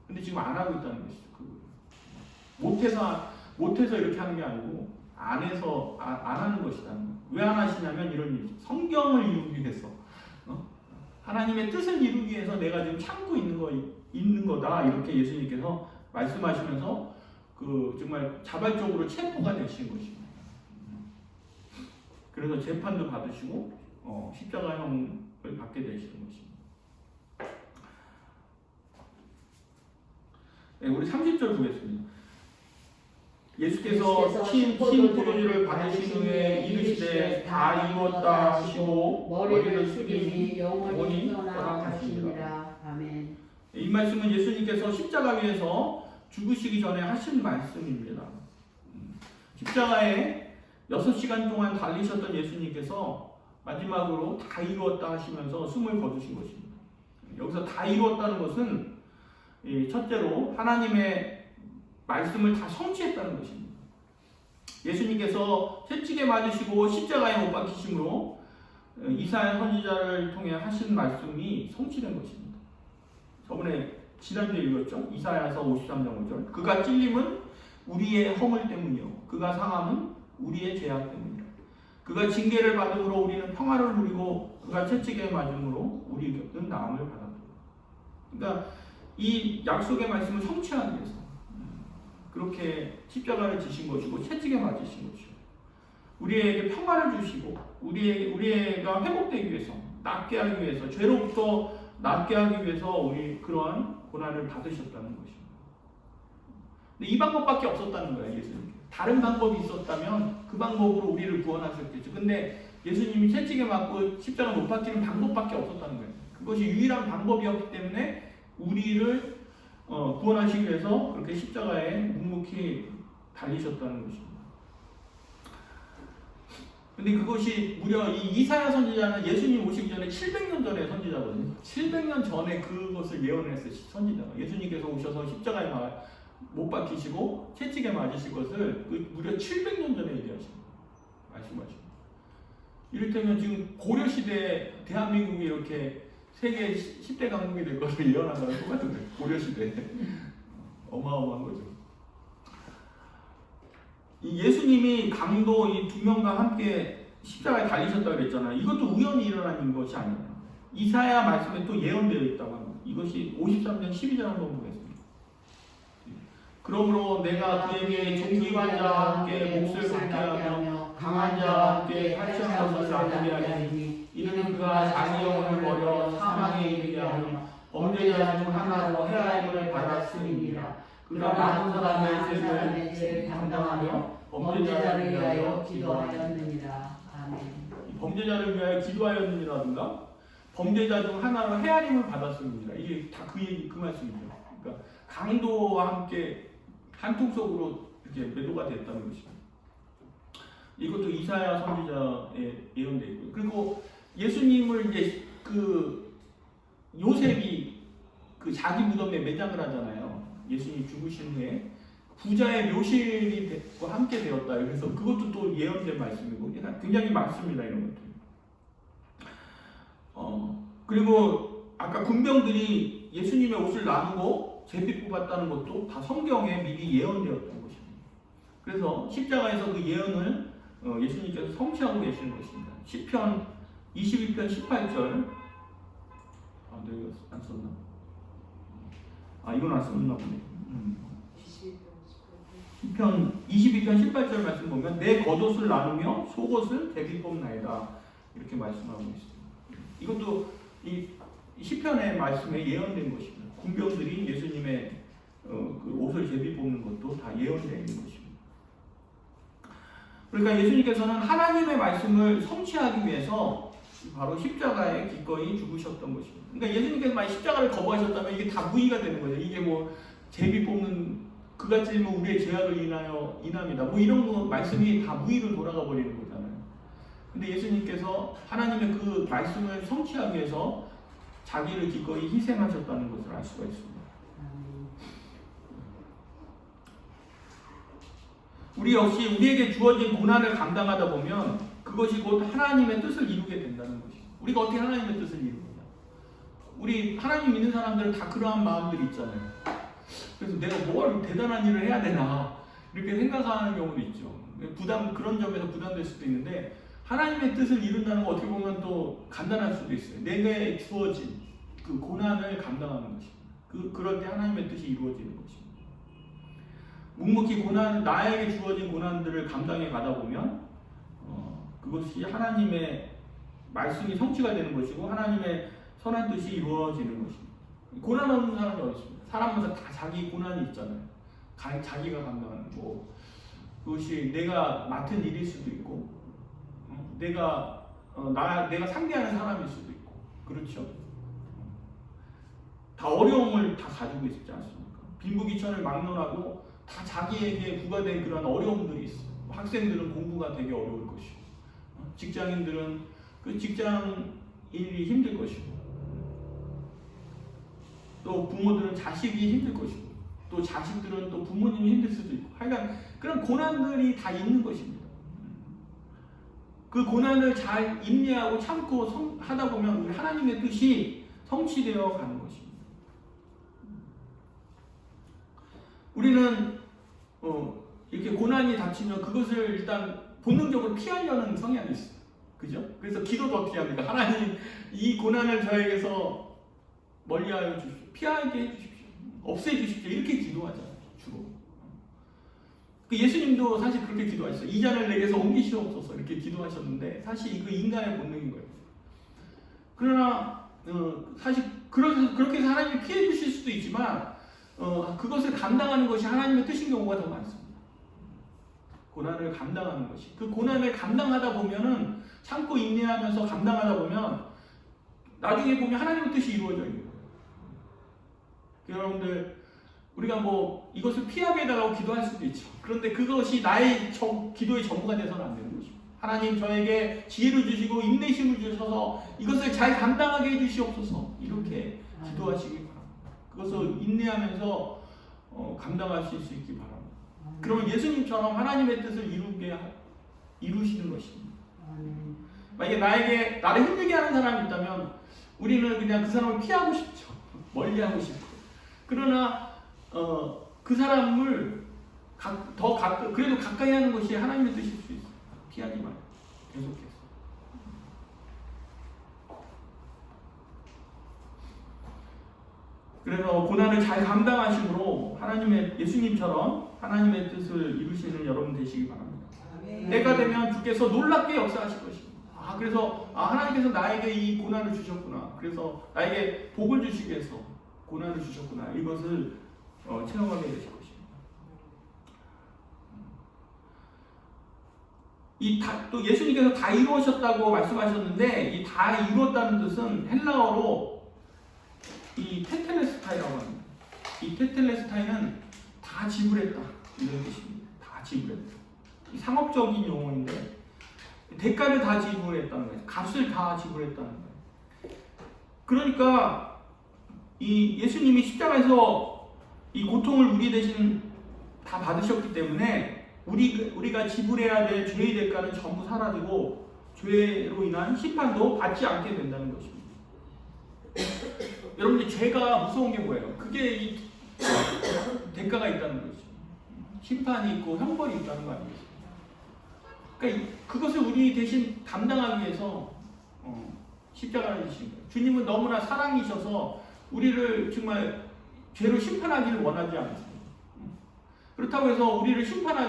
근데 지금 안 하고 있다는 것이죠. 못해서 못해서 이렇게 하는 게 아니고 안 해서 안 하는 것이다. 왜 안 하시냐면 이런 일이죠. 성경을 이루기 위해서, 하나님의 뜻을 이루기 위해서 내가 지금 참고 있는 거다. 이렇게 예수님께서 말씀하시면서 정말 자발적으로 체포가 되신 것입니다. 그래서 재판도 받으시고 십자가형을 받게 되시는 것입니다. 네, 우리 30절 보겠습니다. 예수께서 신 포도주를 받으신 후에 이르시되 다 이루었다 하시고 머리를 숙이니 영원히 떠나가시니라. 아멘. 이 말씀은 예수님께서 십자가 위에서 죽으시기 전에 하신 말씀입니다. 십자가에 6시간 동안 달리셨던 예수님께서 마지막으로 다 이루었다 하시면서 숨을 거두신 것입니다. 여기서 다 이루었다는 것은 첫째로 하나님의 말씀을 다 성취했다는 것입니다. 예수님께서 채찍에 맞으시고 십자가에 못 박히심으로 이사야 선지자를 통해 하신 말씀이 성취된 것입니다. 저번에 지난주에 읽었죠? 이사야서 53장 5절. 그가 찔림은 우리의 허물 때문이요 그가 상함은 우리의 죄악 때문이라. 그가 징계를 받음으로 우리는 평화를 누리고 그가 채찍에 맞음으로 우리는 나음을 받았다. 그러니까 이 약속의 말씀을 성취하기 위해서 그렇게 십자가를 지신 것이고 채찍에 맞으신 것이고 우리에게 평화를 주시고 우리가 회복되기 위해서, 낫게 하기 위해서, 죄로부터 낫게 하기 위해서 우리 그러한 고난을 받으셨다는 것입니다. 근데 이 방법밖에 없었다는 거예요. 예수님. 다른 방법이 있었다면 그 방법으로 우리를 구원하셨겠죠. 근데 예수님이 채찍에 맞고 십자가 못 박히는 방법밖에 없었다는 거예요. 그것이 유일한 방법이었기 때문에 우리를 구원하시기 위해서 그렇게 십자가에 묵묵히 달리셨다는 것입니다. 근데 그것이 무려 이 이사야 선지자는 예수님 오시기 전에 700년 전의 선지자거든요. 700년 전에 그것을 예언했어요. 선지자가. 예수님께서 오셔서 십자가에 못 박히시고 채찍에 맞으실 것을 무려 700년 전에 얘기하신 말씀하시고. 이를테면 지금 고려시대 대한민국이 이렇게 세계 10대 강국이 될 것을 예언한 거랑 똑같은 거예요. 고려시대. 어마어마한 거죠. 이 예수님이 강도 이 두 명과 함께 십자가에 달리셨다고 그랬잖아요. 이것도 우연히 일어난 것이 아니에요. 이사야 말씀에 또 예언되어 있다고 합니다. 이것이 53장 12절 한번 보겠습니다. 그러므로 내가 그에게 종기관 자와 함께 몫을 갖게 하며 강한 자와 함께 탈취한 것을 나누게 하리니 이는 그가 자기 영혼을 버려 사망에 이르게 하며 범죄자 중 하나로 헤아림을 받았음이니라. 그가 많은 사람의 죄를 담당하며 범죄자를 위하여 기도하였느니라. 아멘. 범죄자를 위하여 기도하였느니라든가 범죄자 중 하나로 헤아림을 받았음이니라. 이게 다 그 말씀이죠. 그러니까 강도와 함께 한 통 속으로 이렇게 매도가 됐다는 것입니다. 이것도 이사야 선지자에 예언되어 있고요. 그리고 예수님을 이제 요셉이 자기 무덤에 매장을 하잖아요. 예수님 죽으신 후에 부자의 묘실과 함께 되었다. 그래서 그것도 또 예언된 말씀이고 굉장히 많습니다. 이런 것들. 그리고 아까 군병들이 예수님의 옷을 나누고 제비 뽑았다는 것도 다 성경에 미리 예언되었던 것입니다. 그래서 십자가에서 그 예언을 예수님께서 성취하고 계시는 것입니다. 시편 22편 18절. 내가 안 썼나? 이건 안 썼나 보네. 시편 22편 18절 말씀 보면 내 겉옷을 나누며 속옷을 제비 뽑나이다. 이렇게 말씀하고 있습니다. 이것도 이 시편의 말씀에 예언된 것입니다. 군병들이 예수님의 그 옷을 제비 뽑는 것도 다 예언되어 있는 것입니다. 그러니까 예수님께서는 하나님의 말씀을 성취하기 위해서 바로 십자가에 기꺼이 죽으셨던 것입니다. 그러니까 예수님께서 만약 십자가를 거부하셨다면 이게 다 무의가 되는 거죠. 이게 뭐 제비 뽑는 그가 찔면 우리의 죄악을 인하여 인함이다. 뭐 이런 거 말씀이 다 무의로 돌아가 버리는 거잖아요. 근데 예수님께서 하나님의 그 말씀을 성취하기 위해서 자기를 기꺼이 희생하셨다는 것을 알 수가 있습니다. 우리 역시 우리에게 주어진 고난을 감당하다 보면 그것이 곧 하나님의 뜻을 이루게 된다는 것이죠. 우리가 어떻게 하나님의 뜻을 이루느냐? 우리 하나님 믿는 사람들은 다 그러한 마음들이 있잖아요. 그래서 내가 뭘 대단한 일을 해야 되나? 그렇게 생각하는 경우도 있죠. 그런 점에서 부담될 수도 있는데 하나님의 뜻을 이룬다는 건 어떻게 보면 또 간단할 수도 있어요. 내게 주어진 그 고난을 감당하는 것입니다. 그럴 때 하나님의 뜻이 이루어지는 것입니다. 묵묵히 나에게 주어진 고난들을 감당해 가다 보면 그것이 하나님의 말씀이 성취가 되는 것이고 하나님의 선한 뜻이 이루어지는 것입니다. 고난 없는 사람이 어디 있습니까? 사람마다 다 자기 고난이 있잖아요. 자기가 감당하는 거. 그것이 내가 맡은 일일 수도 있고 내가 상대하는 사람일 수도 있고 그렇죠. 다 어려움을 다 가지고 있지 않습니까? 빈부귀천을 막론하고 다 자기에게 부과된 그런 어려움들이 있어요. 학생들은 공부가 되게 어려울 것이고 직장인들은 그 직장 일이 힘들 것이고 또 부모들은 자식이 힘들 것이고 또 자식들은 또 부모님이 힘들 수도 있고 하여간 그런 고난들이 다 있는 것입니다. 그 고난을 잘 인내하고 참고 하다 보면 우리 하나님의 뜻이 성취되어 가는 것입니다. 우리는 이렇게 고난이 닥치면 그것을 일단 본능적으로 피하려는 성향이 있어요. 그죠? 그래서 기도도 어떻게 합니까? 하나님 이 고난을 저에게서 멀리하여 주십시오. 피하게 해주십시오. 없애주십시오. 이렇게 기도하잖아요. 주로. 예수님도 사실 그렇게 기도하셨어요. 이 잔을 내게서 옮기시옵소서 이렇게 기도하셨는데 사실 그 인간의 본능인 거예요. 그러나 사실 그렇게 해서 하나님이 피해 주실 수도 있지만 그것을 감당하는 것이 하나님의 뜻인 경우가 더 많습니다. 고난을 감당하는 것이. 그 고난을 감당하다 보면은 참고 인내하면서 감당하다 보면 나중에 보면 하나님의 뜻이 이루어져 있는 거예요. 여러분들 우리가 이것을 피하게 해달라고 기도할 수도 있죠. 그런데 그것이 나의 기도의 전부가 돼서는 안 되는 것입니다. 하나님 저에게 지혜를 주시고 인내심을 주셔서 이것을 잘 감당하게 해주시옵소서 이렇게 기도하시기 바랍니다. 그것을 인내하면서 감당하실 수 있기 바랍니다. 그러면 예수님처럼 하나님의 뜻을 이루시는 것입니다. 만약에 나를 힘들게 하는 사람이 있다면 우리는 그냥 그 사람을 피하고 싶죠. 멀리하고 싶고. 그러나 그 사람을 그래도 가까이 하는 것이 하나님의 뜻일 수 있어요. 피하지 말고 계속해서. 그래서 고난을 잘 감당하심으로 예수님처럼 하나님의 뜻을 이루시는 여러분 되시기 바랍니다. 때가 되면 주께서 놀랍게 역사하실 것입니다. 그래서 하나님께서 나에게 이 고난을 주셨구나. 그래서 나에게 복을 주시기 위해서 고난을 주셨구나. 이것을 체험하게 되실 것입니다. 또 예수님께서 다 이루셨다고 말씀하셨는데 이 다 이루었다는 뜻은 헬라어로 이 테텔레스타이라고 합니다. 이 테텔레스타이는 다 지불했다 이런 뜻입니다. 다 지불했다. 이 상업적인 용어인데 대가를 다 지불했다는 거예요. 값을 다 지불했다는 거예요. 그러니까 이 예수님이 십자가에서 이 고통을 우리 대신 다 받으셨기 때문에 우리가 지불해야 될 죄의 대가는 전부 사라지고 죄로 인한 심판도 받지 않게 된다는 것입니다. 여러분들 죄가 무서운 게 뭐예요? 그게 이 대가가 있다는 거죠. 심판이 있고 형벌이 있다는 거 아니겠어요? 그러니까 그것을 우리 대신 담당하기 위해서 십자가를 지신 거예요. 주님은 너무나 사랑이셔서 우리를 정말 죄로 심판하기를 원하지 않으세요. 그렇다고 해서 우리를 심판할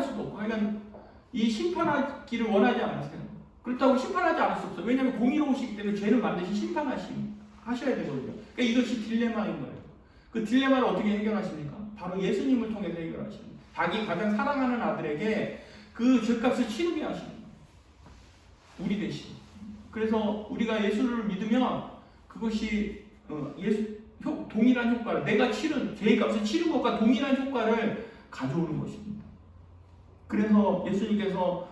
수도 없고, 하여간 이 심판하기를 원하지 않으세요. 그렇다고 심판하지 않을 수 없어요. 왜냐하면 공의로우시기 때문에 죄를 반드시 심판하셔야 되거든요. 그러니까 이것이 딜레마인 거예요. 그 딜레마를 어떻게 해결하십니까? 바로 예수님을 통해서 해결하십니다. 자기 가장 사랑하는 아들에게 그 죄값을 치르게 하시는 거예요. 우리 대신. 그래서 우리가 예수를 믿으면 그것이 동일한 효과를, 내가 치른 죄값을 치른 것과 동일한 효과를 가져오는 것입니다. 그래서 예수님께서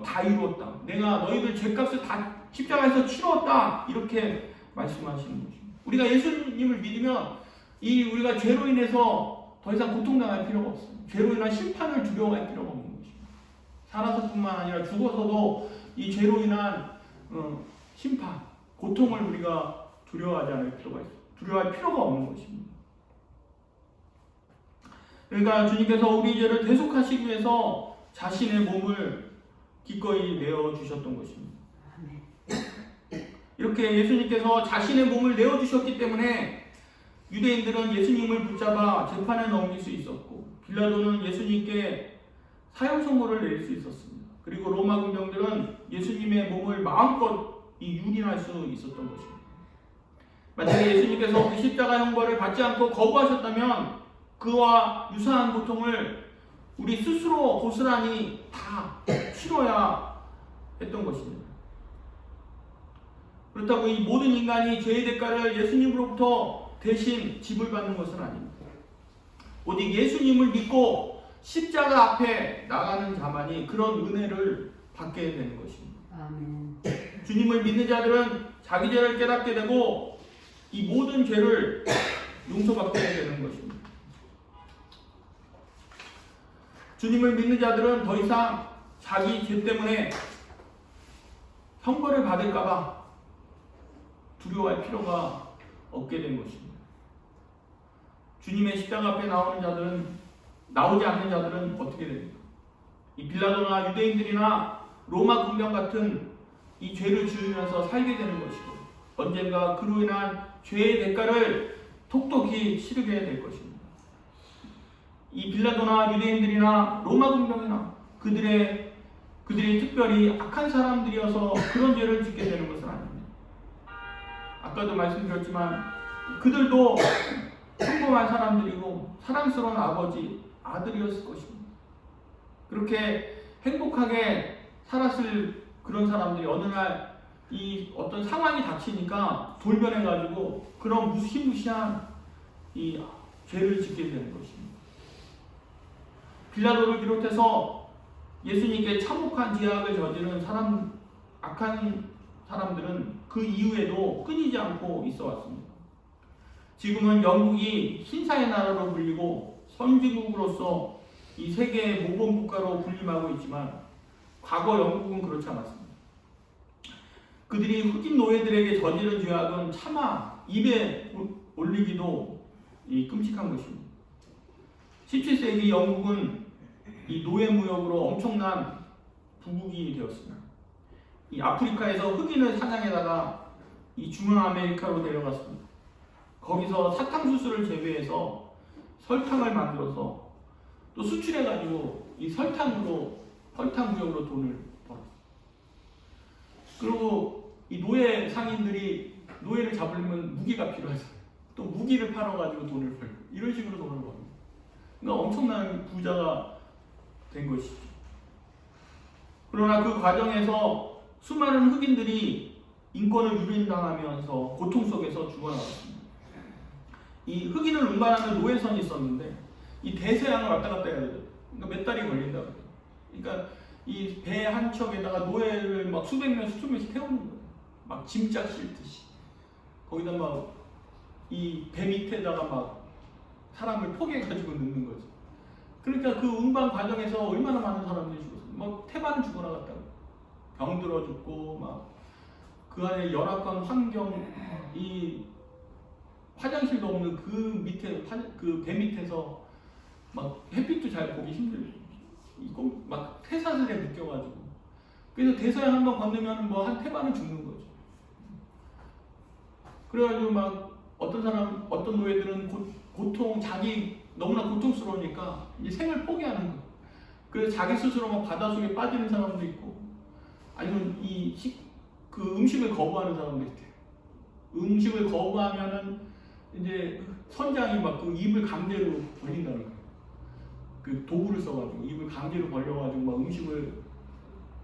다 이루었다. 내가 너희들 죄값을 다 십자가에서 치루었다. 이렇게 말씀하시는 것입니다. 우리가 예수님을 믿으면 우리가 죄로 인해서 더 이상 고통당할 필요가 없어요. 죄로 인한 심판을 두려워할 필요가 없는 것입니다. 살아서뿐만 아니라 죽어서도 이 죄로 인한 심판, 고통을 우리가 두려워하지 않을 필요가 있어요. 두려워할 필요가 없는 것입니다. 그러니까 주님께서 우리 죄를 대속하시기 위해서 자신의 몸을 기꺼이 내어주셨던 것입니다. 이렇게 예수님께서 자신의 몸을 내어주셨기 때문에 유대인들은 예수님을 붙잡아 재판에 넘길 수 있었고, 빌라도는 예수님께 사형 선고를 내릴 수 있었습니다. 그리고 로마 군병들은 예수님의 몸을 마음껏 유린할 수 있었던 것입니다. 만약에 예수님께서 그 십자가 형벌을 받지 않고 거부하셨다면 그와 유사한 고통을 우리 스스로 고스란히 다 치러야 했던 것입니다. 그렇다고 이 모든 인간이 죄의 대가를 예수님으로부터 대신 지불받는 것은 아닙니다. 오직 예수님을 믿고 십자가 앞에 나가는 자만이 그런 은혜를 받게 되는 것입니다. 아멘. 주님을 믿는 자들은 자기 죄를 깨닫게 되고 이 모든 죄를 용서받게 되는 것입니다. 주님을 믿는 자들은 더 이상 자기 죄 때문에 형벌을 받을까봐 두려워할 필요가 없게 된 것입니다. 주님의 십자가 앞에 나오지 않는 자들은 어떻게 됩니까? 이 빌라도나 유대인들이나 로마 군병 같은 이 죄를 지으면서 살게 되는 것이고, 언젠가 그로 인한 죄의 대가를 톡톡히 치르게 될 것입니다. 이 빌라도나 유대인들이나 로마 군병이나 그들이 특별히 악한 사람들이어서 그런 죄를 짓게 되는 것은 아닙니다. 아까도 말씀드렸지만 그들도 평범한 사람들이고 사랑스러운 아들이었을 것입니다. 그렇게 행복하게 살았을 그런 사람들이 어느 날 이 어떤 상황이 닥치니까 돌변해가지고 그런 무시무시한 이 죄를 짓게 되는 것입니다. 빌라도를 비롯해서 예수님께 참혹한 죄악을 저지른 악한 사람들은 그 이후에도 끊이지 않고 있어 왔습니다. 지금은 영국이 신사의 나라로 불리고 선진국으로서 이 세계의 모범국가로 군림하고 있지만 과거 영국은 그렇지 않았습니다. 그들이 흑인 노예들에게 저지른 죄악은 차마 입에 올리기도 끔찍한 것입니다. 17세기 영국은 이 노예 무역으로 엄청난 부국이 되었습니다. 이 아프리카에서 흑인을 사냥에다가 이 중앙아메리카로 데려갔습니다. 거기서 사탕수수를 재배해서 설탕을 만들어서 또 수출해가지고 이 설탕 무역으로 돈을 벌었어요. 그리고 이 노예 상인들이 노예를 잡으려면 무기가 필요하잖아요. 또 무기를 팔아가지고 돈을 벌고 이런 식으로 돈을 벌고, 그러니까 엄청난 부자가 된 것이죠. 그러나 그 과정에서 수많은 흑인들이 인권을 유린당하면서 고통 속에서 죽어나갔습니다. 이 흑인을 운반하는 노예선이 있었는데 이 대서양을 왔다 갔다 해야 돼요. 그러니까 몇 달이 걸린다고. 그러니까 이 배 한 척에다가 노예를 막 수백 명, 수천 명씩 태우는 거예요. 막 짐짝 싣듯이. 거기다 막 이 배 밑에다가 막 사람을 포개가지고 넣는 거죠. 그러니까 그 운반 과정에서 얼마나 많은 사람들이 죽었어요. 막 태반은 죽어나갔다고. 병들어 죽고 막 그 안에 열악한 환경, 이 화장실도 없는 그 밑에 그 배 밑에서 막 햇빛도 잘 보기 힘들고 이거 막 폐사슬에 묶여가지고, 그래서 대서양 한번 건너면 뭐 한 태반은 죽는 거죠. 그래가지고 막 어떤 노예들은 자기 너무나 고통스러우니까 이제 생을 포기하는 거예요. 그래서 자기 스스로 막 바닷속에 빠지는 사람도 있고, 아니면 그 음식을 거부하는 사람도 있대요. 음식을 거부하면은 이제 선장이 막 그 입을 강제로 벌린다는 거예요. 그 도구를 써가지고 입을 강제로 벌려가지고 막 음식을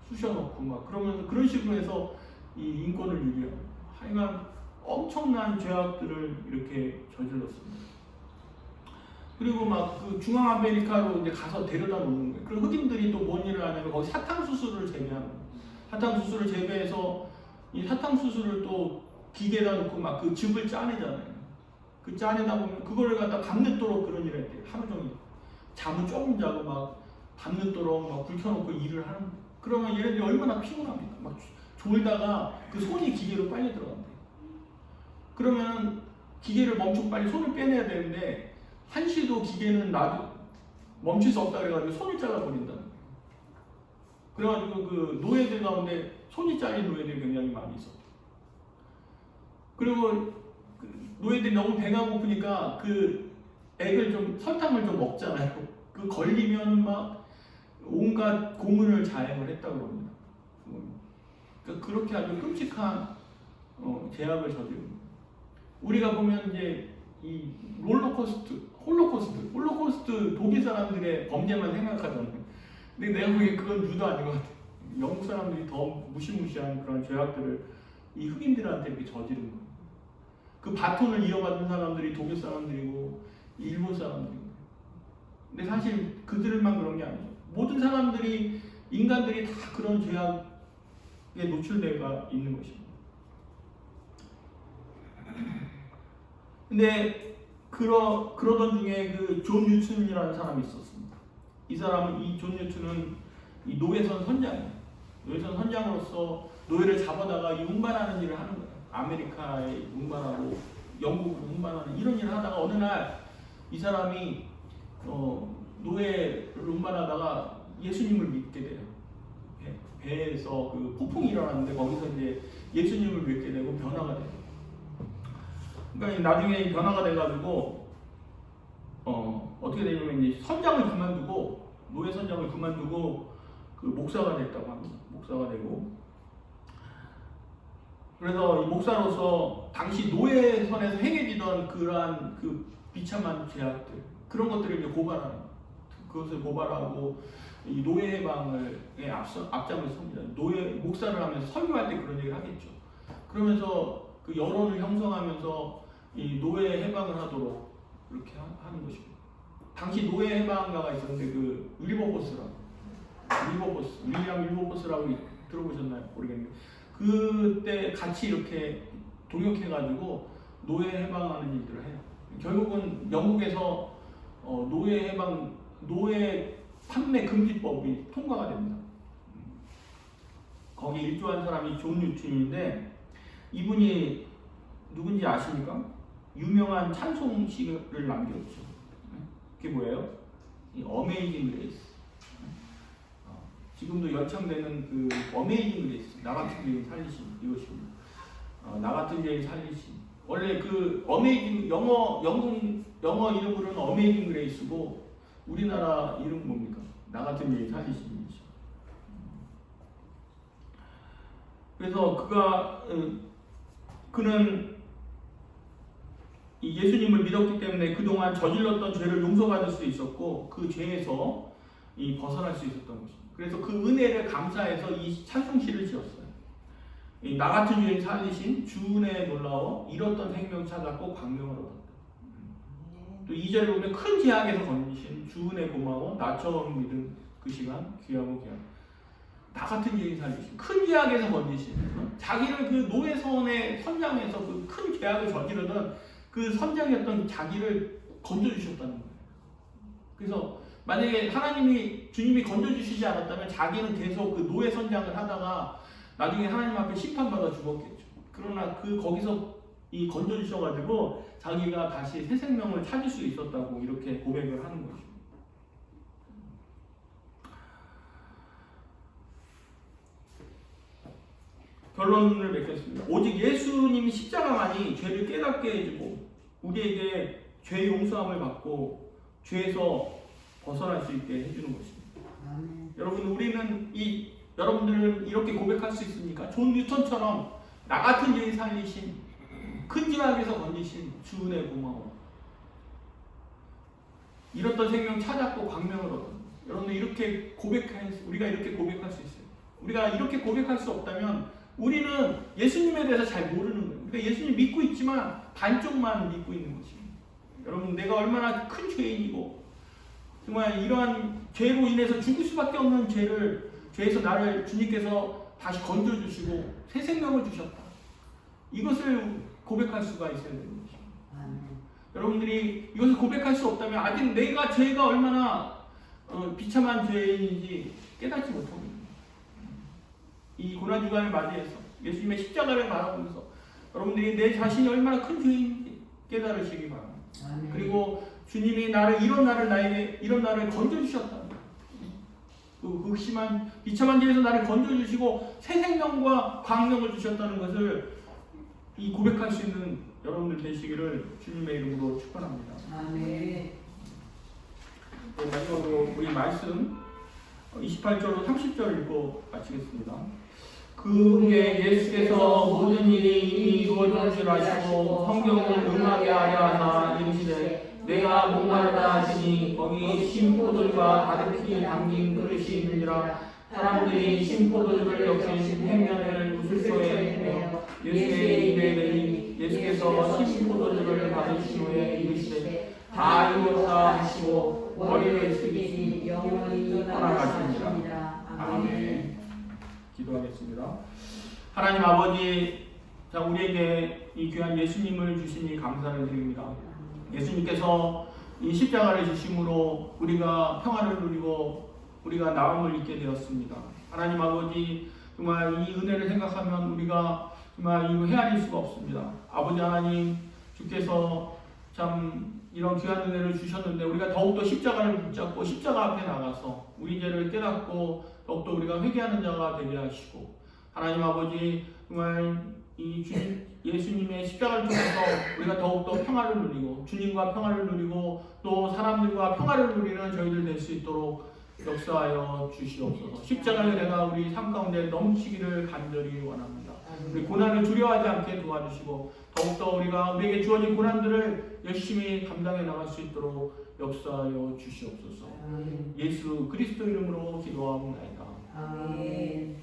쑤셔넣고 막 그러면서 그런 식으로 해서 이 인권을 유지하고, 하여간 엄청난 죄악들을 이렇게 저질렀습니다. 그리고 막 그 중앙아메리카로 이제 가서 데려다 놓는 거예요. 그럼 흑인들이 또 뭔 일을 하냐면 거기 사탕수수를 재배하는 거예요. 사탕수수를 재배해서 이 사탕수수를 또 기계에다 놓고 막 그 즙을 짜내잖아요. 그 짜내다 보면 그거를 갖다 밤늦도록 그런 일을 했대요. 하루 종일. 잠은 조금 자고 막 밤늦도록 막 불 켜놓고 일을 하는 거예요. 그러면 얘네들이 얼마나 피곤합니까? 막 졸다가 그 손이 기계로 빨려 들어간대요. 그러면 기계를 멈추고 빨리 손을 빼내야 되는데 한시도 기계는 멈출 수 없다 그래가지고 손을 잘라버린다. 그래가지고 그 노예들 가운데 손이 잘린 노예들이 굉장히 많이 있었다. 그리고 그 노예들이 너무 배가 고프니까 그 액을 좀 설탕을 좀 먹잖아요. 그 걸리면 막 온갖 고문을 자행을 했다고 합니다. 그러니까 그렇게 아주 끔찍한 제약을 저지릅니다. 우리가 보면 이제 이 홀로코스트 독일 사람들의 범죄만 생각하잖아요. 근데 내가 보기엔 그건 유도 아닌 것 같아요. 영국 사람들이 더 무시무시한 그런 죄악들을 이 흑인들한테 이렇게 저지른 거예요. 그 바톤을 이어받은 사람들이 독일 사람들이고 일본 사람들이고. 근데 사실 그들만 그런 게 아니죠. 모든 사람들이, 인간들이 다 그런 죄악에 노출되어 있는 것입니다. 근데 그러던 중에 그 존 뉴튼이라는 사람이 있었습니다. 이 사람은, 이 존 뉴튼은 이 노예선 선장이에요. 노예선 선장으로서 노예를 잡아다가 이 운반하는 일을 하는 거예요. 아메리카에 운반하고 영국으로 운반하는 이런 일을 하다가 어느 날 이 사람이 노예를 운반하다가 예수님을 믿게 돼요. 배에서 그 폭풍이 일어났는데 거기서 이제 예수님을 믿게 되고 변화가 돼요. 그러니까 나중에 변화가 돼가지고 어떻게 되냐면 이제 선장을 그만두고, 노예 선장을 그만두고 그 목사가 됐다고 합니다. 목사가 되고, 그래서 이 목사로서 당시 노예선에서 행해지던 그러한 그 비참한 죄악들, 그런 것들을 이제 그것을 고발하고 이 노예 해방을 앞장을 섭니다. 노예 목사를 하면서 설교할 때 그런 얘기를 하겠죠. 그러면서 그 여론을 형성하면서 이 노예 해방을 하도록 이렇게 하는 것입니다. 당시 노예 해방가가 있었는데 그 윌리엄 윌버포스라고 들어보셨나요? 모르겠는데 그때 같이 이렇게 동역해가지고 노예 해방하는 일들을 해요. 결국은 영국에서 노예 판매 금지법이 통과가 됩니다. 거기 일조한 사람이 존 뉴튼인데, 이분이 누군지 아십니까? 유명한 찬송시를 남겼죠. 그게 뭐예요? 이 어메이징 그레이스. 지금도 연창되는 그 어메이징 그레이스, 나 같은 죄인 살리심, 이것입니다. 나 같은 죄인 살리심. 원래 그 어메이징, 영어 이름으로는 어메이징 그레이스고 우리나라 이름 뭡니까? 나 같은 죄인 살리심이죠. 그래서 그는 이 예수님을 믿었기 때문에 그동안 저질렀던 죄를 용서받을 수 있었고 그 죄에서 벗어날 수 있었던 것입니다. 그래서 그 은혜를 감사해서 이 찬송시를 지었어요. 나 같은 죄인 살리신 주 은혜에 놀라워 잃었던 생명 찾았고 광명을 얻었다. 또 2절에 보면 큰 죄악에서 건지신 주 은혜 고마워 나 처음 믿은 그 시간 귀하고 귀하고. 나 같은 죄인 살리신 큰 죄악에서 건지신, 자기를 그 노예선의 선장에서 그 큰 죄악을 저지르던 그 선장이었던 자기를 건져주셨다는 거예요. 그래서 만약에 주님이 건져주시지 않았다면 자기는 계속 그 노예 선장을 하다가 나중에 하나님 앞에 심판받아 죽었겠죠. 그러나 거기서 건져주셔가지고 자기가 다시 새 생명을 찾을 수 있었다고 이렇게 고백을 하는 것입니다. 결론을 맺겠습니다. 오직 예수님이 십자가만이 죄를 깨닫게 해주고 우리에게 죄 용서함을 받고 죄에서 벗어날 수 있게 해주는 것입니다. 여러분, 여러분들은 이렇게 고백할 수 있습니까? 존 뉴턴처럼 나 같은 죄인 살리신, 큰 죄악에서 건지신 주 은혜 고마워. 잃었던 생명 찾았고 광명을 얻어. 여러분, 우리가 이렇게 고백할 수 있어요. 우리가 이렇게 고백할 수 없다면 우리는 예수님에 대해서 잘 모르는 거예요. 우리가 예수님 믿고 있지만 반쪽만 믿고 있는 것입니다. 여러분, 내가 얼마나 큰 죄인이고 정말 이러한 죄로 인해서 죽을 수밖에 없는 죄에서 나를 주님께서 다시 건져주시고 새 생명을 주셨다. 이것을 고백할 수가 있어야 되는 것입니다. 여러분들이 이것을 고백할 수 없다면 아직 죄가 얼마나 비참한 죄인인지 깨닫지 못합니다. 이 고난주간을 맞이해서 예수님의 십자가를 바라보면서 여러분들이 내 자신이 얼마나 큰 죄인인지 깨달으시기 바랍니다. 그리고 주님이 나를 이런 나를 건져주셨다. 그 극심한 비참한 길에서 나를 건져주시고 새 생명과 광명을 주셨다는 것을 이 고백할 수 있는 여러분들 되시기를 주님의 이름으로 축원합니다. 아멘. 또 마지막으로 우리 말씀 28절로 30절 읽고 마치겠습니다. 그 후에 예수께서 모든 일이 이미 이루어진 줄 아시고 성경을 응하게 하려 하나 이르시되 내가 목마르다 하시니 거기 신포도주가 가득히 담긴 그릇이 있느니라. 사람들이 신포도주를 엮인 횡면을 우슬초에 내어 예수의 입에 내니 예수께서 신포도주를 받으신 후에 이르시되 다 이루었다 하시고 머리를 숙이니 영원히 떠나가십니다. 아멘. 기도하겠습니다. 하나님 아버지, 자 우리에게 이 귀한 예수님을 주시니 감사를 드립니다. 예수님께서 이 십자가를 주심으로 우리가 평안을 누리고 우리가 나음을 잊게 되었습니다. 하나님 아버지, 정말 이 은혜를 생각하면 우리가 정말 이거 헤아릴 수가 없습니다. 아버지 하나님, 주께서 참 이런 귀한 은혜를 주셨는데 우리가 더욱더 십자가를 붙잡고 십자가 앞에 나가서 우리 죄를 깨닫고 더욱더 우리가 회개하는 자가 되게 하시고, 하나님 아버지 정말 이 예수님의 십자가를 통해서 우리가 더욱더 평화를 누리고 주님과 평화를 누리고 또 사람들과 평화를 누리는 저희들 될 수 있도록 역사하여 주시옵소서. 십자가의 은혜가 우리 삶 가운데 넘치기를 간절히 원합니다. 우리 고난을 두려워하지 않게 도와주시고 더욱더 우리에게 주어진 고난들을 열심히 감당해 나갈 수 있도록 역사하여 주시옵소서. 예수 그리스도 이름으로 기도하옵나이다. 아멘.